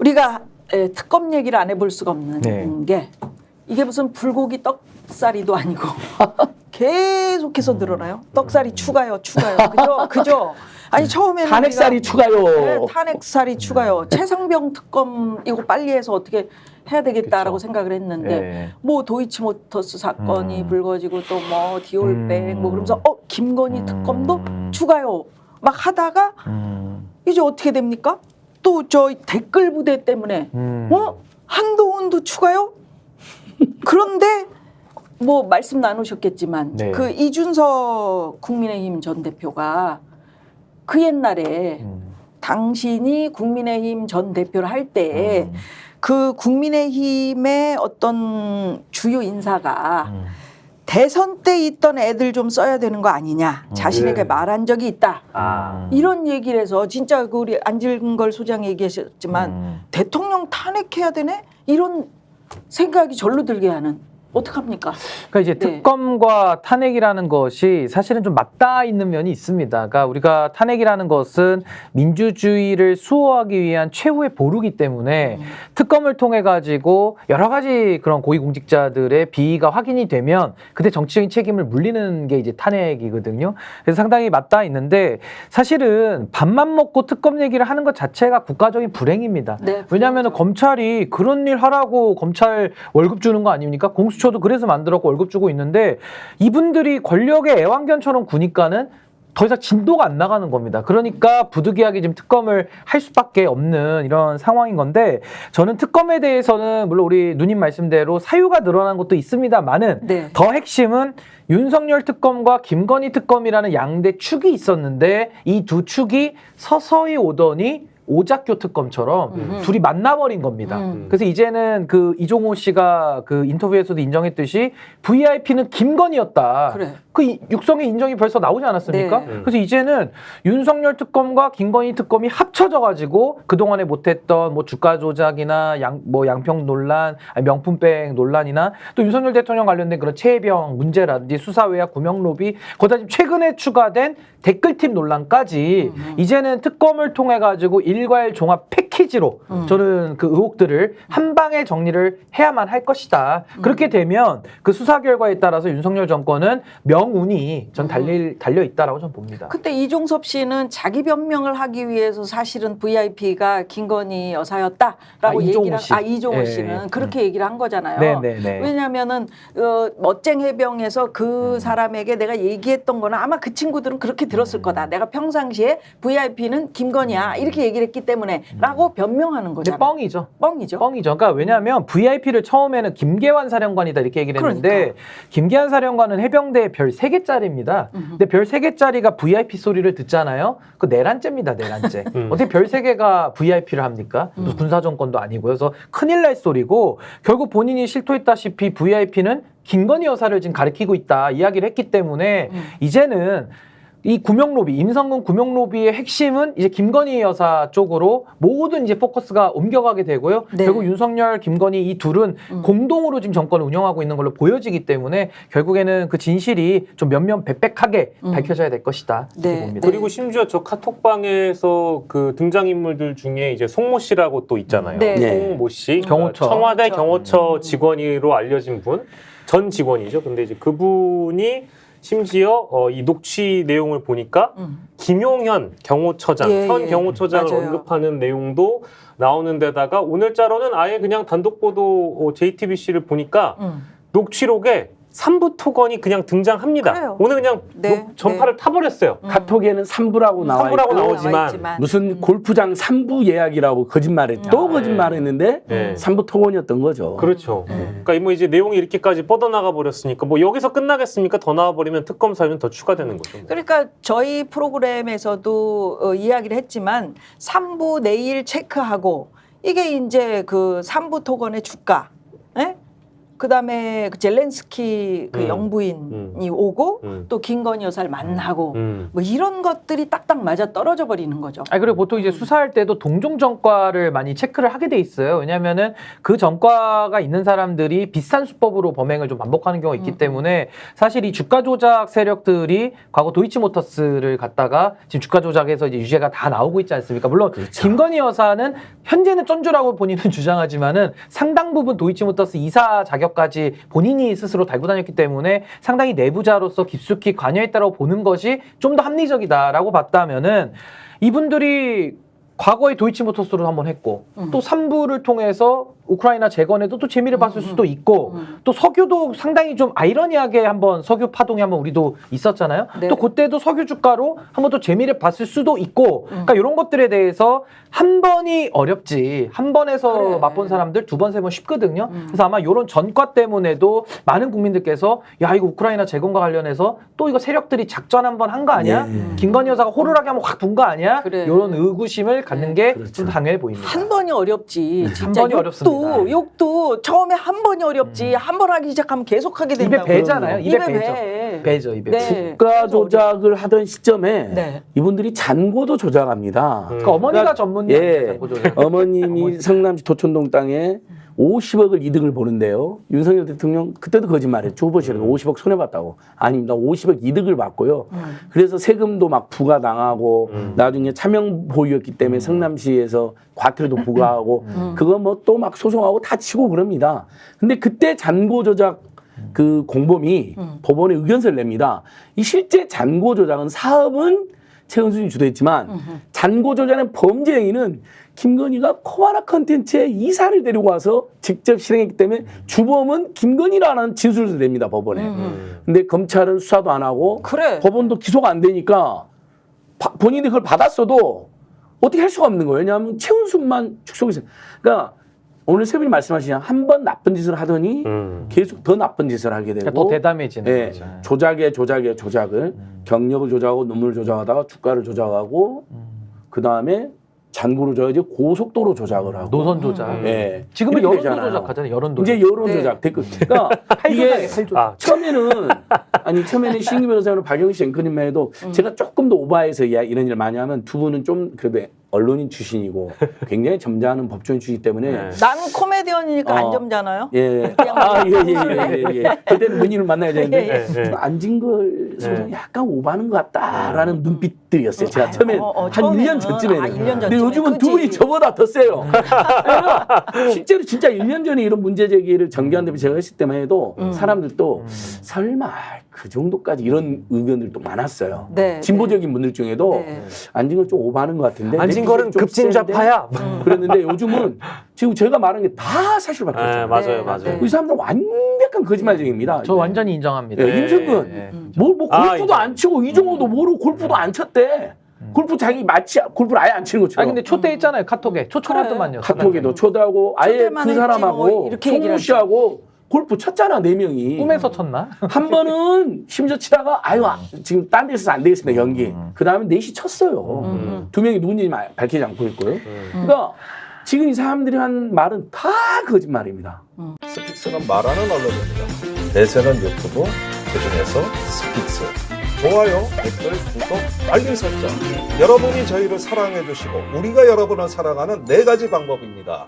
우리가 특검 얘기를 안 해볼 수가 없는 네. 게 이게 무슨 불고기 떡살이도 아니고 계속해서 늘어나요. 떡살이 추가요. 그죠? 아니 처음에는 탄핵살이 추가요. 네, 탄핵살이 추가요. 최상병 특검 이거 빨리 해서 어떻게 해야 되겠다라고 그쵸. 생각을 했는데 네. 뭐 도이치모터스 사건이 불거지고 또 뭐 디올백 뭐 그러면서 김건희 특검도 추가요. 막 하다가 이제 어떻게 됩니까? 또 저 댓글 부대 때문에 한동훈도 추가요? 그런데 뭐 말씀 나누셨겠지만 네. 그 이준석 국민의힘 전 대표가 그 옛날에 당신이 국민의힘 전 대표를 할 때 그 국민의힘의 어떤 주요 인사가 대선 때 있던 애들 좀 써야 되는 거 아니냐 자신에게 말한 적이 있다 이런 얘기를 해서 진짜 그 우리 안질걸 소장 얘기하셨지만 대통령 탄핵해야 되네 이런 생각이 절로 들게 하는 어떡합니까? 그러니까 이제 특검과 탄핵이라는 것이 사실은 좀 맞닿아 있는 면이 있습니다. 그러니까 우리가 탄핵이라는 것은 민주주의를 수호하기 위한 최후의 보루기 때문에 특검을 통해 가지고 여러 가지 그런 고위공직자들의 비위가 확인이 되면 그때 정치적인 책임을 물리는 게 이제 탄핵이거든요. 그래서 상당히 맞닿아 있는데 사실은 밥만 먹고 특검 얘기를 하는 것 자체가 국가적인 불행입니다. 네, 왜냐하면 검찰이 그런 일 하라고 검찰 월급 주는 거 아닙니까? 공수처도 그래서 만들었고 월급 주고 있는데 이분들이 권력의 애완견처럼 구니까는 더 이상 진도가 안 나가는 겁니다. 그러니까 부득이하게 지금 특검을 할 수밖에 없는 이런 상황인 건데 저는 특검에 대해서는 물론 우리 누님 말씀대로 사유가 늘어난 것도 있습니다만은 더 핵심은 윤석열 특검과 김건희 특검이라는 양대 축이 있었는데 이 두 축이 서서히 오더니 오작교 특검처럼 둘이 만나버린 겁니다. 그래서 이제는 그 이종호 씨가 그 인터뷰에서도 인정했듯이 VIP는 김건희였다. 그래. 그 육성의 인정이 벌써 나오지 않았습니까? 네. 그래서 이제는 윤석열 특검과 김건희 특검이 합쳐져가지고 그동안에 못했던 뭐 주가 조작이나 양평 논란, 아니 명품백 논란이나 또 윤석열 대통령 관련된 그런 최혜병 문제라든지 수사외압 구명로비, 거기다 지금 최근에 추가된 댓글팀 논란까지 이제는 특검을 통해 가지고 일괄 종합 패키지로 저는 그 의혹들을 한 방에 정리를 해야만 할 것이다. 그렇게 되면 그 수사 결과에 따라서 윤석열 정권은 명운이 전 달려 있다라고 저는 봅니다. 그때 이종섭 씨는 자기 변명을 하기 위해서 사실은 VIP가 김건희 여사였다라고 얘기를 이종호 씨는 그렇게 얘기를 한 거잖아요. 왜냐하면은 멋쟁 해병에서 그 사람에게 내가 얘기했던 거는 아마 그 친구들은 그렇게 들었을 거다. 내가 평상시에 VIP는 김건희야 이렇게 얘기를 했기 때문에라고 변명하는 거잖아요. 뻥이죠. 뻥이죠. 그러니까 왜냐하면 VIP를 처음에는 김계환 사령관이다 이렇게 얘기를 했는데 그러니까. 김계환 사령관은 해병대에 별 3개짜리입니다. 근데 별 3개짜리가 VIP 소리를 듣잖아요. 그 내란죄입니다. 내란죄. 어떻게 별 3개가 VIP를 합니까? 무슨 군사정권도 아니고. 그래서 큰일 날 소리고 결국 본인이 실토했다시피 VIP는 김건희 여사를 지금 가리키고 있다 이야기를 했기 때문에 이제는 이 구명로비, 임성근 구명로비의 핵심은 이제 김건희 여사 쪽으로 모든 이제 포커스가 옮겨가게 되고요. 결국 윤석열, 김건희 이 둘은 공동으로 지금 정권을 운영하고 있는 걸로 보여지기 때문에 결국에는 그 진실이 좀 면면백백하게 밝혀져야 될 것이다. 이렇게 봅니다. 그리고 심지어 저 카톡방에서 그 등장인물들 중에 이제 송모 씨라고 또 있잖아요. 송모 씨, 경호처. 청와대 경호처 직원으로 알려진 분, 전 직원이죠. 근데 이제 그분이 심지어 이 녹취 내용을 보니까 김용현 경호처장, 현 경호처장을 언급하는 내용도 나오는 데다가 오늘자로는 아예 그냥 단독 보도 JTBC를 보니까 녹취록에 3부 토건이 그냥 등장합니다. 그래요. 오늘 그냥 전파를 타버렸어요. 카톡에는 3부라고 나와 있고 3부라고 나오지만 무슨 골프장 3부 예약이라고 거짓말했 또 거짓말했는데 3부 토건이었던 거죠. 그렇죠. 그러니까 뭐 이제 내용이 이렇게까지 뻗어나가 버렸으니까 뭐 여기서 끝나겠습니까? 더 나와버리면 특검 사유는 더 추가되는 거죠. 그러니까 저희 프로그램에서도 이야기를 했지만 3부 내일 체크하고 이게 이제 그 3부 토건의 주가. 예? 그다음에 그 젤렌스키 그 영부인이 오고 또 김건희 여사를 만나고 뭐 이런 것들이 딱딱 맞아 떨어져 버리는 거죠. 그리고 보통 이제 수사할 때도 동종 전과를 많이 체크를 하게 돼 있어요. 왜냐하면은 그 전과가 있는 사람들이 비슷한 수법으로 범행을 좀 반복하는 경우가 있기 때문에 사실 이 주가 조작 세력들이 과거 도이치모터스를 갖다가 지금 주가 조작에서 이제 유죄가 다 나오고 있지 않습니까? 물론 김건희 여사는 현재는 쩐주라고 본인은 주장하지만은 상당 부분 도이치모터스 이사 자격까지 본인이 스스로 달고 다녔기 때문에 상당히 내부자로서 깊숙이 관여했다고 보는 것이 좀 더 합리적이다라고 봤다면은 이분들이 과거에 도이치모터스로 한번 했고 또 3부를 통해서 우크라이나 재건에도 또 재미를 봤을 수도 있고 또 석유도 상당히 좀 아이러니하게 한번 석유 파동이 한번 우리도 있었잖아요. 네. 또 그때도 석유 주가로 한번 또 재미를 봤을 수도 있고 그러니까 이런 것들에 대해서 한 번이 어렵지 한 번에서 그래. 맛본 사람들 두 번, 세 번 쉽거든요. 그래서 아마 이런 전과 때문에도 많은 국민들께서 야 이거 우크라이나 재건과 관련해서 또 이거 세력들이 작전 한 번 한 거 아니야? 김건희 여사가 호루라기 한번 확 분 거 아니야? 그래. 이런 의구심을 갖는 게 좀 당연해 보입니다. 한 번이 어렵지. 진짜 번이 어렵습니다. 욕도 처음에 한 번이 어렵지. 한 번 하기 시작하면 계속 하게 입에 된다고. 배잖아요. 입에 배죠. 배. 배죠, 입에. 네. 국가 조작을 하던 시점에 네. 이분들이 잔고도 조작합니다. 그러니까 어머니가 그러니까, 전문이에요. 예, 잔고조작. 어머님이 성남시 도촌동 땅에 50억을 이득을 보는데요. 윤석열 대통령 그때도 거짓말했죠. 후보실에서 50억 손해봤다고. 아닙니다. 50억 이득을 봤고요. 그래서 세금도 막 부과당하고 나중에 차명 보유였기 때문에 성남시에서 과태료도 부과하고 그거 뭐 또 막 소송하고 다 치고 그럽니다. 근데 그때 잔고 조작 그 공범이 법원에 의견서를 냅니다. 이 실제 잔고 조작은 사업은 최은순이 주도했지만 잔고 조작의 범죄 행위는 김건희가 코바나 컨텐츠에 이사를 데리고 와서 직접 실행했기 때문에 주범은 김건희라는 진술을 냅니다, 법원에. 근데 검찰은 수사도 안 하고 그래. 법원도 기소가 안 되니까 본인이 그걸 받았어도 어떻게 할 수가 없는 거예요. 왜냐하면 최은순만 축소해서. 그러니까 오늘 세 분이 말씀하시냐 한 번 나쁜 짓을 하더니 계속 더 나쁜 짓을 하게 되고 그러니까 더 대담해지는 예, 거죠. 조작을 경력을 조작하고 논문을 조작하다가 주가를 조작하고 그 다음에 잔고를 조작하지 고속도로 조작을 하고 노선 조작. 예, 지금은 이렇게 여론 되잖아요. 조작하잖아요. 여론 조작. 이제 여론 네. 조작 댓글. 그러니까 이게 팔조작. 처음에는 신규 변호사는 박영식 앵커님만 해도 제가 조금 더 오바해서 이런 일을 많이 하면 두 분은 좀 그래도 언론인 출신이고 굉장히 점잖은 법조인 출신이기 때문에 네. 나는 코미디언이니까 안 점잖아요. 예. 그냥 예. 그때는 문의를 만나야 되는데 예, 예. 안진걸 소장 약간 오바는 것 같다라는 눈빛들이었어요. 제가 처음에 한 처음에는. 1년 전쯤에는. 아, 1년 근데 전쯤에. 요즘은 두 분이 그치. 저보다 더 세요. 그래서 실제로 진짜 1년 전에 이런 문제 제기를 정기한 대표 제가 했을 때만 해도 사람들도 설마 그 정도까지 이런 의견들도 많았어요. 네, 진보적인 분들 중에도 네. 안진걸 좀 오바는 것 같은데. 안진걸은 좀 급진좌파야. 세는데 그랬는데 요즘은 지금 제가 말한 게 다 사실밖에 네, 없잖아요. 맞아요, 네, 맞아요. 네. 이 사람들은 완벽한 거짓말쟁이입니다. 저 완전히 인정합니다. 예, 임성근 예. 뭐 골프도 인정. 안 치고 이종호도 모르고 골프도 안 쳤대. 골프 자기 마치 골프를 아예 안 치는 아 것처럼. 근데 초대했잖아요. 카톡에 초청하더만요. 카톡에도 초대하고 아예 초대만 그 했지 사람하고 뭐 이렇게 얘기를 송우 씨하고 골프 쳤잖아 4명이. 꿈에서 쳤나? 한 번은 심지어 치다가 아유 지금 딴 데서 안 되겠습니다 연기. 그 다음에 4시 쳤어요. 2명이 누군지 밝히지 않고 있고요. 그러니까 지금 이 사람들이 한 말은 다 거짓말입니다. 스픽스는 말하는 언론입니다. 대세는 유튜브, 그중에서 스픽스. 좋아요, 댓글, 구독, 알림 설정. 여러분이 저희를 사랑해 주시고 우리가 여러분을 사랑하는 4가지 방법입니다.